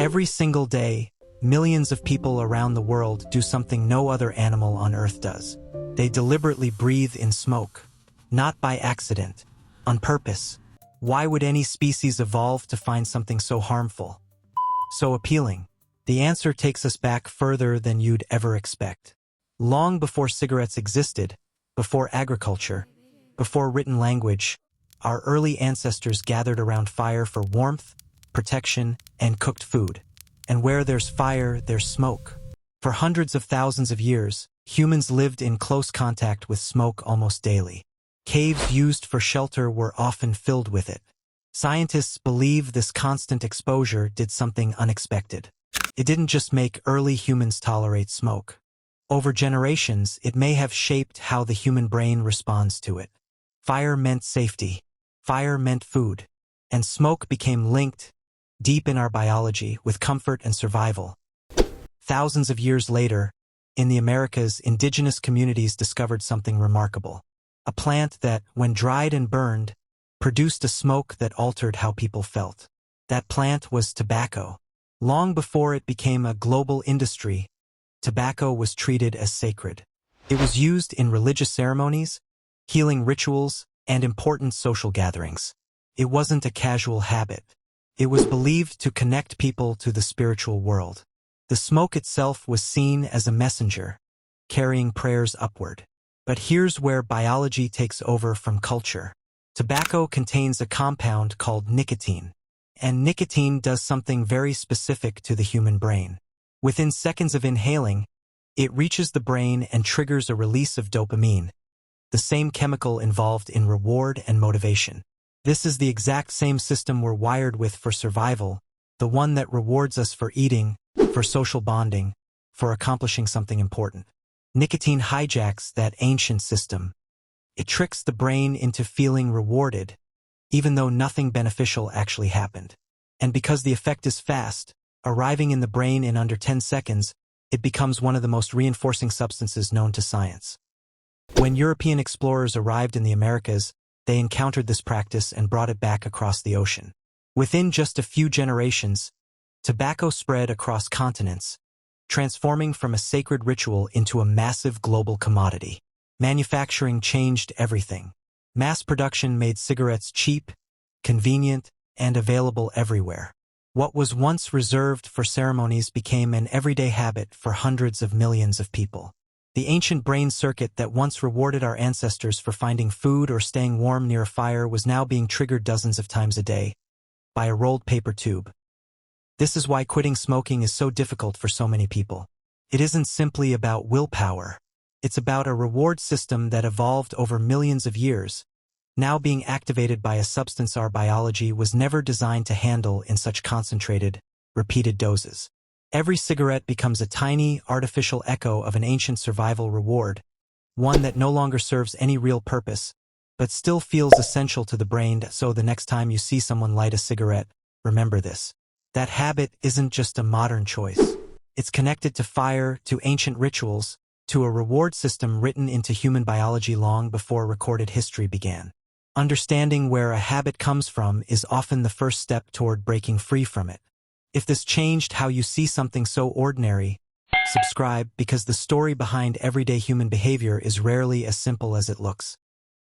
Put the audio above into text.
Every single day, millions of people around the world do something no other animal on Earth does. They deliberately breathe in smoke. Not by accident, on purpose. Why would any species evolve to find something so harmful, so appealing? The answer takes us back further than you'd ever expect. Long before cigarettes existed, before agriculture, before written language, our early ancestors gathered around fire for warmth, protection, and cooked food. And where there's fire, there's smoke. For hundreds of thousands of years, humans lived in close contact with smoke almost daily. Caves used for shelter were often filled with it. Scientists believe this constant exposure did something unexpected. It didn't just make early humans tolerate smoke. Over generations, it may have shaped how the human brain responds to it. Fire meant safety. Fire meant food. And smoke became linked, deep in our biology, with comfort and survival. Thousands of years later, in the Americas, indigenous communities discovered something remarkable. A plant that, when dried and burned, produced a smoke that altered how people felt. That plant was tobacco. Long before it became a global industry, tobacco was treated as sacred. It was used in religious ceremonies, healing rituals, and important social gatherings. It wasn't a casual habit. It was believed to connect people to the spiritual world. The smoke itself was seen as a messenger, carrying prayers upward. But here's where biology takes over from culture. Tobacco contains a compound called nicotine. And nicotine does something very specific to the human brain. Within seconds of inhaling, it reaches the brain and triggers a release of dopamine, the same chemical involved in reward and motivation. This is the exact same system we're wired with for survival, the one that rewards us for eating, for social bonding, for accomplishing something important. Nicotine hijacks that ancient system. It tricks the brain into feeling rewarded, even though nothing beneficial actually happened. And because the effect is fast, arriving in the brain in under 10 seconds, it becomes one of the most reinforcing substances known to science. When European explorers arrived in the Americas, they encountered this practice and brought it back across the ocean. Within just a few generations, tobacco spread across continents, transforming from a sacred ritual into a massive global commodity. Manufacturing changed everything. Mass production made cigarettes cheap, convenient, and available everywhere. What was once reserved for ceremonies became an everyday habit for hundreds of millions of people. The ancient brain circuit that once rewarded our ancestors for finding food or staying warm near a fire was now being triggered dozens of times a day by a rolled paper tube. This is why quitting smoking is so difficult for so many people. It isn't simply about willpower. It's about a reward system that evolved over millions of years, now being activated by a substance our biology was never designed to handle in such concentrated, repeated doses. Every cigarette becomes a tiny, artificial echo of an ancient survival reward, one that no longer serves any real purpose, but still feels essential to the brain. So the next time you see someone light a cigarette, remember this. That habit isn't just a modern choice. It's connected to fire, to ancient rituals, to a reward system written into human biology long before recorded history began. Understanding where a habit comes from is often the first step toward breaking free from it. If this changed how you see something so ordinary, subscribe, because the story behind everyday human behavior is rarely as simple as it looks.